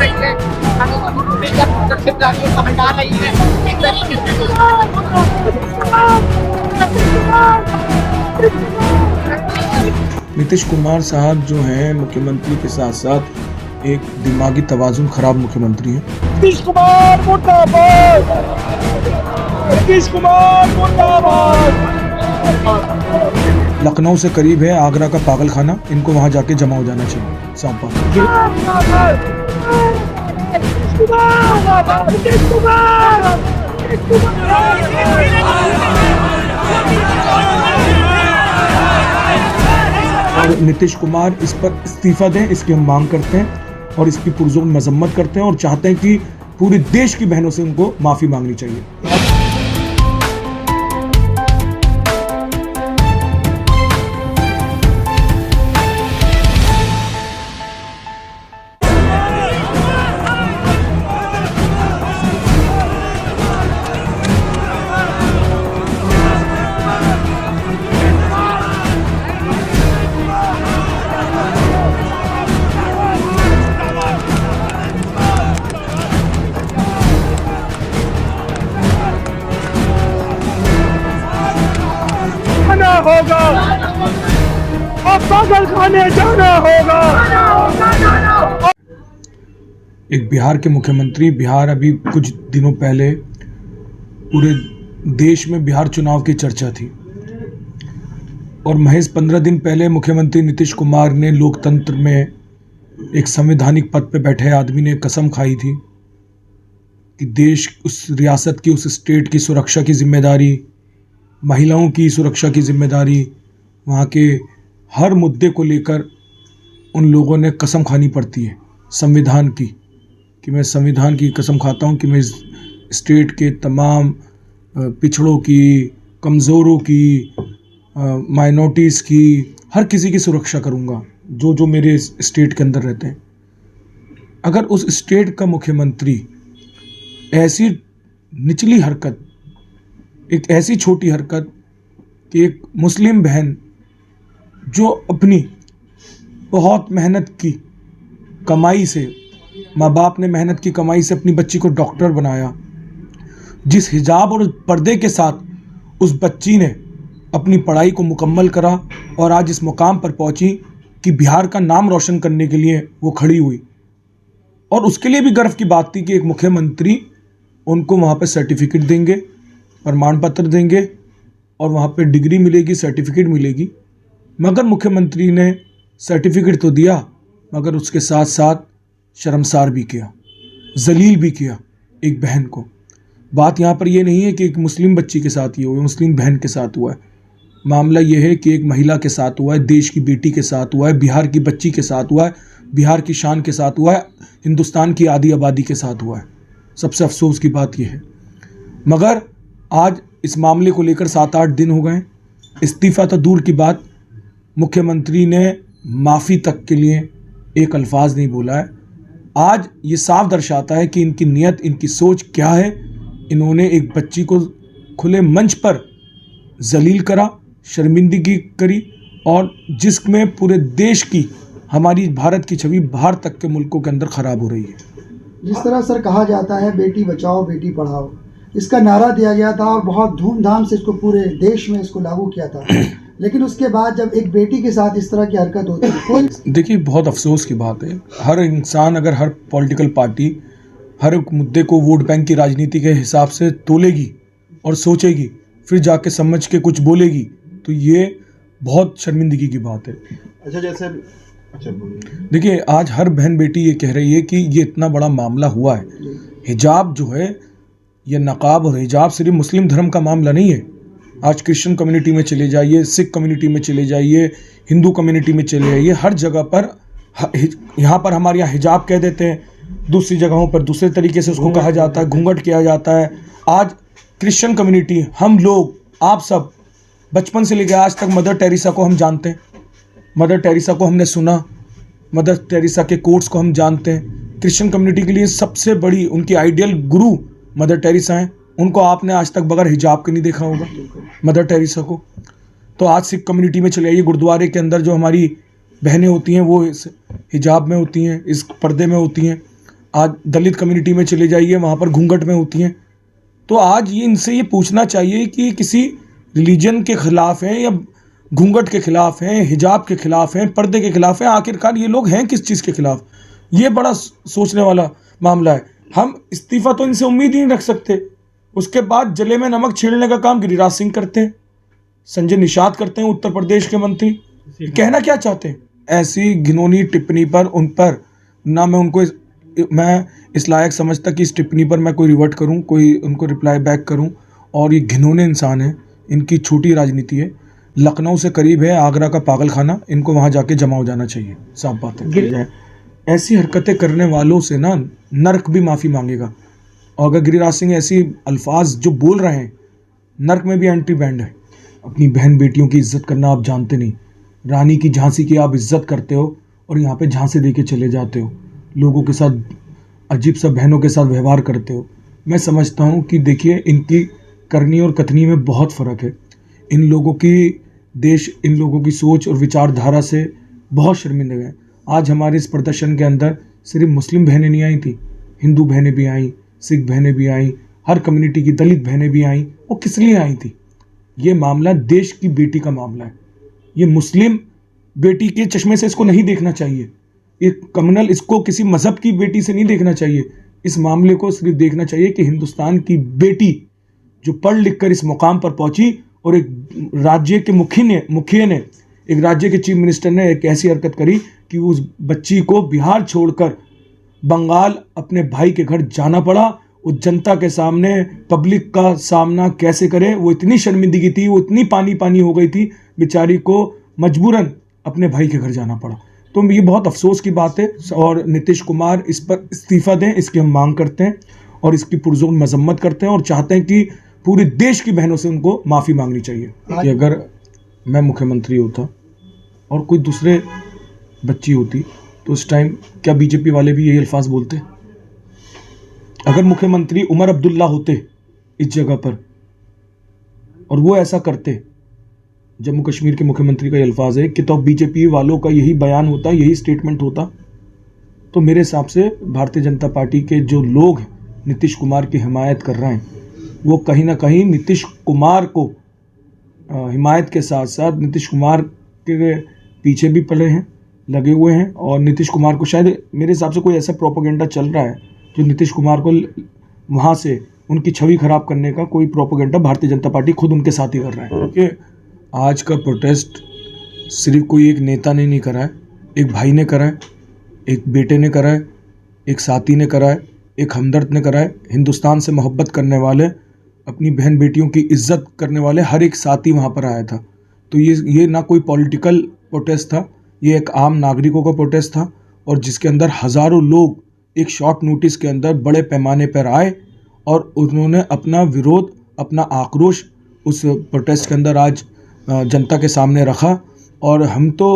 रही है, प्रदर्शनकारियों को हटा रही है। एक तरीके नीतीश कुमार साहब जो हैं मुख्यमंत्री के साथ साथ एक दिमागी तवाज़ुन खराब मुख्यमंत्री हैं। नीतीश कुमार मुर्दाबाद, नीतीश कुमार मुर्दाबाद। लखनऊ से करीब है आगरा का पागल खाना, इनको वहां जाके जमा हो जाना चाहिए सांपा। और नीतीश कुमार इस पर इस्तीफा दें, इसकी हम मांग करते हैं और इसकी पुरजोर मजम्मत करते हैं और चाहते हैं कि पूरे देश की बहनों से उनको माफ़ी मांगनी चाहिए। होगा, अब पागल खाने जाना होगा। एक बिहार के मुख्यमंत्री, बिहार अभी कुछ दिनों पहले पूरे देश में बिहार चुनाव की चर्चा थी और महज 15 दिन पहले मुख्यमंत्री नीतीश कुमार ने लोकतंत्र में एक संवैधानिक पद पे बैठे आदमी ने कसम खाई थी कि देश, उस रियासत की, उस स्टेट की सुरक्षा की जिम्मेदारी, महिलाओं की सुरक्षा की जिम्मेदारी, वहाँ के हर मुद्दे को लेकर उन लोगों ने कसम खानी पड़ती है संविधान की, कि मैं संविधान की कसम खाता हूँ कि मैं इस स्टेट के तमाम पिछड़ों की, कमज़ोरों की, माइनॉरिटीज़ की, हर किसी की सुरक्षा करूँगा जो जो मेरे स्टेट के अंदर रहते हैं। अगर उस स्टेट का मुख्यमंत्री ऐसी निचली हरकत, एक ऐसी छोटी हरकत कि एक मुस्लिम बहन जो अपनी बहुत मेहनत की कमाई से, माँ बाप ने मेहनत की कमाई से अपनी बच्ची को डॉक्टर बनाया, जिस हिजाब और पर्दे के साथ उस बच्ची ने अपनी पढ़ाई को मुकम्मल करा और आज इस मुकाम पर पहुंची कि बिहार का नाम रोशन करने के लिए वो खड़ी हुई। और उसके लिए भी गर्व की बात थी कि एक मुख्यमंत्री उनको वहाँ पर सर्टिफिकेट देंगे, प्रमाण पत्र देंगे और वहाँ पे डिग्री मिलेगी, सर्टिफिकेट मिलेगी। मगर मुख्यमंत्री ने सर्टिफिकेट तो दिया मगर उसके साथ साथ शर्मसार भी किया, जलील भी किया एक बहन को। बात यहाँ पर ये नहीं है कि एक मुस्लिम बच्ची के साथ ये हुआ, मुस्लिम बहन के साथ हुआ है। मामला ये है कि एक महिला के साथ हुआ है, देश की बेटी के साथ हुआ है, बिहार की बच्ची के साथ हुआ है, बिहार की शान के साथ हुआ है, हिंदुस्तान की आधी आबादी के साथ हुआ है। सबसे अफसोस की बात यह है। मगर आज इस मामले को लेकर 7-8 दिन हो गए, इस्तीफ़ा तो दूर की बात, मुख्यमंत्री ने माफ़ी तक के लिए एक अल्फाज नहीं बोला है। आज ये साफ दर्शाता है कि इनकी नीयत, इनकी सोच क्या है। इन्होंने एक बच्ची को खुले मंच पर जलील करा, शर्मिंदगी करी और जिसमें पूरे देश की, हमारी भारत की छवि बाहर तक के मुल्कों के अंदर ख़राब हो रही है। जिस तरह सर कहा जाता है बेटी बचाओ बेटी पढ़ाओ, इसका नारा दिया गया था और बहुत धूमधाम से इसको पूरे देश में इसको लागू किया था, लेकिन उसके बाद जब एक बेटी के साथ इस तरह की हरकत होती है, कोई देखिए बहुत अफसोस की बात है। हर इंसान, अगर हर पॉलिटिकल पार्टी हर एक मुद्दे को वोट बैंक की राजनीति के हिसाब से तोलेगी और सोचेगी, फिर जाके समझ के कुछ बोलेगी, तो ये बहुत शर्मिंदगी की बात है। देखिए आज हर बहन बेटी ये कह रही है कि ये इतना बड़ा मामला हुआ है। हिजाब जो है, ये नकाब और हिजाब सिर्फ मुस्लिम धर्म का मामला नहीं है। आज क्रिश्चियन कम्युनिटी में चले जाइए, सिख कम्युनिटी में चले जाइए, हिंदू कम्युनिटी में चले जाइए, हर जगह पर, यहाँ पर हमारे यहाँ हिजाब कह देते हैं, दूसरी जगहों पर दूसरे तरीके से उसको कहा जाता है, घूंघट किया जाता है। आज क्रिश्चियन कम्युनिटी, हम लोग, आप सब बचपन से लेकर आज तक मदर टेरेसा को हम जानते हैं, मदर टेरेसा को हमने सुना, मदर टेरेसा के कोट्स को हम जानते हैं। क्रिश्चियन कम्युनिटी के लिए सबसे बड़ी उनकी आइडियल गुरु मदर टेरेसा हैं। उनको आपने आज तक बगैर हिजाब के नहीं देखा होगा मदर टेरेसा को। तो आज सिख कम्युनिटी में चले आइए, गुरुद्वारे के अंदर जो हमारी बहनें होती हैं वो इस हिजाब में होती हैं, इस पर्दे में होती हैं। आज दलित कम्युनिटी में चले जाइए, वहाँ पर घूंघट में होती हैं। तो आज ये इनसे ये पूछना चाहिए कि किसी रिलीजन के खिलाफ हैं या घूंघट के खिलाफ हैं, हिजाब के खिलाफ हैं, पर्दे के खिलाफ हैं, आखिरकार ये लोग हैं किस चीज़ के खिलाफ? ये बड़ा सोचने वाला मामला है। हम इस्तीफ़ा तो इनसे उम्मीद ही नहीं रख सकते। उसके बाद जले में नमक छेड़ने का काम गिरिराज सिंह करते हैं, संजय निषाद करते हैं, उत्तर प्रदेश के मंत्री। कहना क्या चाहते हैं? ऐसी घिनौनी टिप्पणी पर उन पर ना मैं इस लायक समझता कि इस टिप्पणी पर मैं कोई रिवर्ट करूं, कोई उनको रिप्लाई बैक करूं। और ये घिनौने इंसान हैं, इनकी छोटी राजनीति है। लखनऊ से करीब है आगरा का पागल खाना, इनको वहाँ जाके जमा हो जाना चाहिए। साफ बात है। ऐसी हरकतें करने वालों से ना नर्क भी माफ़ी मांगेगा। और अगर गिरिराज सिंह ऐसी अल्फाज जो बोल रहे हैं, नर्क में भी एंट्री बैंड है। अपनी बहन बेटियों की इज्जत करना आप जानते नहीं। रानी की झांसी की आप इज्जत करते हो और यहाँ पे झांसे दे के चले जाते हो। लोगों के साथ अजीब सा बहनों के साथ व्यवहार करते हो। मैं समझता हूँ कि देखिए, इनकी करनी और कथनी में बहुत फ़र्क है। इन लोगों की सोच और विचारधारा से बहुत शर्मिंदे हैं। आज हमारे इस प्रदर्शन के अंदर सिर्फ मुस्लिम बहनें नहीं आई थी, हिंदू बहनें भी आईं, सिख बहनें भी आईं, हर कम्युनिटी की दलित बहनें भी आईं। वो किस लिए आई थी? ये मामला देश की बेटी का मामला है। ये मुस्लिम बेटी के चश्मे से इसको नहीं देखना चाहिए। ये कम्युनल इसको किसी मज़हब की बेटी से नहीं देखना चाहिए। इस मामले को सिर्फ देखना चाहिए कि हिंदुस्तान की बेटी जो पढ़ लिख कर इस मुकाम पर पहुंची और एक राज्य के मुखिया ने एक राज्य के चीफ मिनिस्टर ने एक ऐसी हरकत करी कि उस बच्ची को बिहार छोड़कर बंगाल अपने भाई के घर जाना पड़ा। वो जनता के सामने, पब्लिक का सामना कैसे करे, वो इतनी शर्मिंदगी थी, वो इतनी पानी हो गई थी, बेचारी को मजबूरन अपने भाई के घर जाना पड़ा। तो ये बहुत अफसोस की बात है और नीतीश कुमार इस पर इस्तीफ़ा दें, इसकी हम मांग करते हैं और इसकी पुरजोर मजम्मत करते हैं और चाहते हैं कि पूरे देश की बहनों से उनको माफ़ी मांगनी चाहिए। कि अगर मैं मुख्यमंत्री होता और कोई दूसरे बच्ची होती तो उस टाइम क्या बीजेपी वाले भी यही अल्फाज बोलते? अगर मुख्यमंत्री उमर अब्दुल्ला होते इस जगह पर और वो ऐसा करते, जम्मू कश्मीर के मुख्यमंत्री का ये अल्फाज है कि तो बीजेपी वालों का यही बयान होता, यही स्टेटमेंट होता, तो मेरे हिसाब से भारतीय जनता पार्टी के जो लोग नीतीश कुमार की हिमायत कर रहे हैं वो कहीं ना कहीं नीतीश कुमार को हिमायत के साथ साथ नीतीश कुमार के पीछे भी पड़े हैं, लगे हुए हैं। और नीतीश कुमार को शायद मेरे हिसाब से कोई ऐसा प्रोपेगेंडा चल रहा है जो नीतीश कुमार को वहाँ से उनकी छवि खराब करने का कोई प्रोपेगेंडा भारतीय जनता पार्टी खुद उनके साथ ही कर रहा है। क्योंकि आज का प्रोटेस्ट सिर्फ कोई एक नेता ने नहीं करा है, एक भाई ने करा है, एक बेटे ने करा है, एक साथी ने करा है, एक हमदर्द ने करा है। हिंदुस्तान से मोहब्बत करने वाले, अपनी बहन बेटियों की इज्जत करने वाले हर एक साथी वहाँ पर आया था। तो ये ना कोई पॉलिटिकल प्रोटेस्ट था, ये एक आम नागरिकों का प्रोटेस्ट था और जिसके अंदर हज़ारों लोग एक शॉर्ट नोटिस के अंदर बड़े पैमाने पर आए और उन्होंने अपना विरोध, अपना आक्रोश उस प्रोटेस्ट के अंदर आज जनता के सामने रखा। और हम तो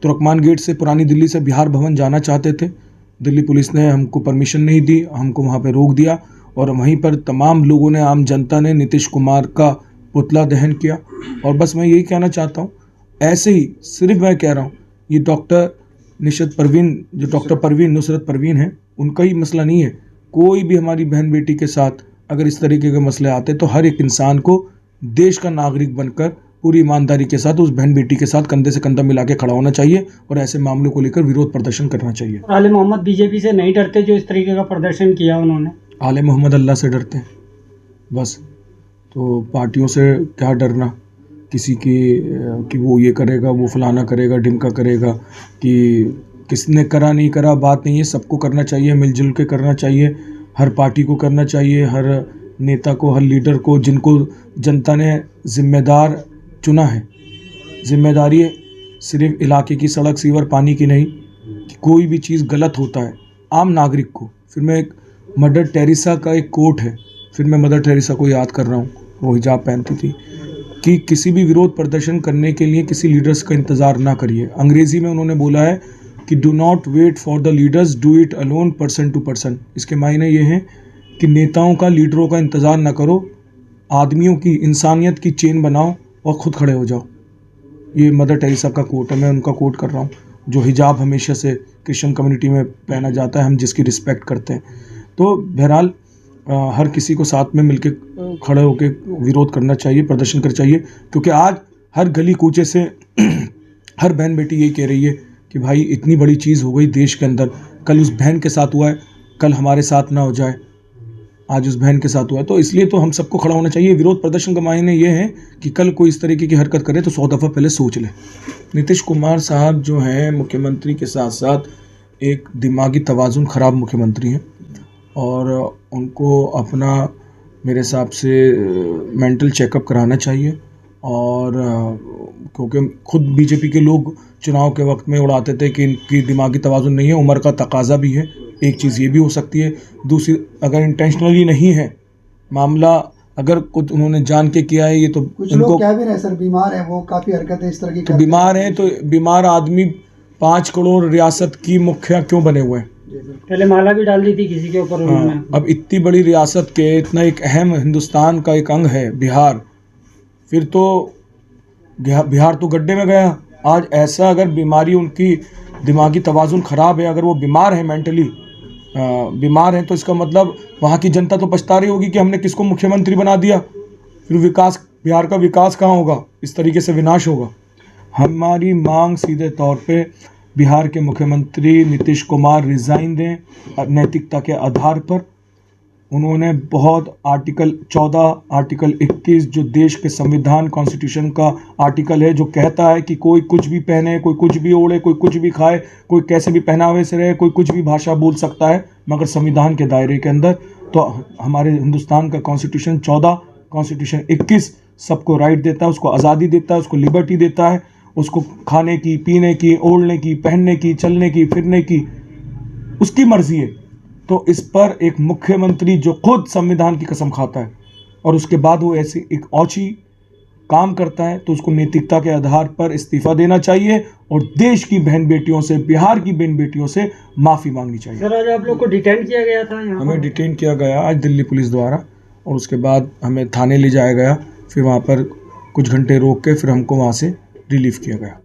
तुर्कमान गेट से पुरानी दिल्ली से बिहार भवन जाना चाहते थे, दिल्ली पुलिस ने हमको परमिशन नहीं दी, हमको वहाँ पे रोक दिया और वहीं पर तमाम लोगों ने, आम जनता ने नीतीश कुमार का पुतला दहन किया। और बस मैं यही कहना चाहता हूँ, ऐसे ही सिर्फ मैं कह रहा हूँ, ये डॉक्टर परवीन नुसरत परवीन है, उनका ही मसला नहीं है। कोई भी हमारी बहन बेटी के साथ अगर इस तरीके के मसले आते तो हर एक इंसान को देश का नागरिक बनकर पूरी ईमानदारी के साथ उस बहन बेटी के साथ कंधे से कंधा मिला के खड़ा होना चाहिए और ऐसे मामलों को लेकर विरोध प्रदर्शन करना चाहिए। आले मोहम्मद बीजेपी से नहीं डरते जो इस तरीके का प्रदर्शन किया उन्होंने? आले मोहम्मद अल्लाह से डरते हैं बस। तो पार्टियों से क्या डरना किसी की कि वो ये करेगा, वो फलाना करेगा, ढिमका करेगा, कि किसने करा नहीं करा बात नहीं है। सबको करना चाहिए, मिलजुल के करना चाहिए, हर पार्टी को करना चाहिए, हर नेता को, हर लीडर को, जिनको जनता ने जिम्मेदार चुना है। जिम्मेदारी सिर्फ इलाके की सड़क, सीवर, पानी की नहीं, कि कोई भी चीज़ गलत होता है आम नागरिक को। फिर मैं एक मदर टेरेसा का एक कोट है, फिर मैं मदर टेरेसा को याद कर रहा हूँ, वो हिजाब पहनती थी, कि किसी भी विरोध प्रदर्शन करने के लिए किसी लीडर्स का इंतज़ार ना करिए। अंग्रेज़ी में उन्होंने बोला है कि do not wait for the leaders, do it alone, person to person. इसके मायने ये हैं कि नेताओं का, लीडरों का इंतज़ार ना करो, आदमियों की, इंसानियत की चेन बनाओ और ख़ुद खड़े हो जाओ। ये मदर टेरेसा का कोट है, मैं उनका कोट कर रहा हूँ। जो हिजाब हमेशा से क्रिश्चियन कम्युनिटी में पहना जाता है, हम जिसकी रिस्पेक्ट करते हैं। तो बहरहाल हर किसी को साथ में मिलके खड़े होकर विरोध करना चाहिए, प्रदर्शन करना चाहिए, क्योंकि आज हर गली कूचे से हर बहन बेटी यही कह रही है कि भाई इतनी बड़ी चीज़ हो गई देश के अंदर, कल उस बहन के साथ हुआ है, कल हमारे साथ ना हो जाए, आज उस बहन के साथ हुआ है। तो इसलिए तो हम सबको खड़ा होना चाहिए। विरोध प्रदर्शन का मायने ये है कि कल कोई इस तरीके की हरकत करे तो 100 दफ़ा पहले सोच ले। नीतीश कुमार साहब जो हैं मुख्यमंत्री के साथ साथ एक दिमागी तवाज़ुन ख़राब मुख्यमंत्री हैं, और उनको अपना मेरे हिसाब से मेंटल चेकअप कराना चाहिए। और क्योंकि खुद बीजेपी के लोग चुनाव के वक्त में उड़ाते थे कि इनकी दिमागी तवाज़ुन नहीं है, उम्र का तकाजा भी है, एक चीज़ ये भी हो सकती है। दूसरी, अगर इंटेंशनली नहीं है मामला, अगर कुछ उन्होंने जान के किया है, ये तो कुछ लोग कह भी रहे सर बीमार है, वो काफ़ी हरकतें इस तरह की तो बीमार हैं, तो बीमार आदमी 5 करोड़ रियासत की मुखिया क्यों बने हुए हैं? पहले माला भी डाल दी थी किसी के ऊपर उन्होंने। अब इतनी बड़ी रियासत के, इतना एक अहम हिंदुस्तान का एक अंग है बिहार, फिर तो बिहार तो गड्ढे में गया। आज ऐसा अगर बीमारी, उनकी दिमागी तवाज़ुन ख़राब है, अगर वो बीमार है, मेंटली बीमार हैं, तो इसका मतलब वहाँ की जनता तो पछता रही होगी कि हमने किसको मुख्यमंत्री बना दिया। फिर विकास, बिहार का विकास कहाँ होगा? इस तरीके से विनाश होगा। हमारी मांग सीधे तौर पे बिहार के मुख्यमंत्री नीतीश कुमार रिज़ाइन दें नैतिकता के आधार पर। उन्होंने बहुत आर्टिकल 14, आर्टिकल 21 जो देश के संविधान कॉन्स्टिट्यूशन का आर्टिकल है, जो कहता है कि कोई कुछ भी पहने, कोई कुछ भी ओढ़े, कोई कुछ भी खाए, कोई कैसे भी पहनावे से रहे, कोई कुछ भी भाषा बोल सकता है, मगर संविधान के दायरे के अंदर। तो हमारे हिंदुस्तान का कॉन्स्टिट्यूशन 14, कॉन्स्टिट्यूशन 21 सबको राइट देता है, उसको आज़ादी देता है, उसको लिबर्टी देता है, उसको खाने की, पीने की, ओढ़ने की, पहनने की, चलने की, फिरने की उसकी मर्जी है। तो इस पर एक मुख्यमंत्री जो खुद संविधान की कसम खाता है और उसके बाद वो ऐसी एक औची काम करता है, तो उसको नैतिकता के आधार पर इस्तीफा देना चाहिए और देश की बहन बेटियों से, बिहार की बहन बेटियों से माफ़ी मांगनी चाहिए। सर, आज आप लोग को डिटेन किया गया था यहाँ? हमें डिटेन किया गया आज दिल्ली पुलिस द्वारा, और उसके बाद हमें थाने ले जाया गया, फिर वहाँ पर कुछ घंटे रोक के फिर हमको वहाँ से रिलीव किया गया।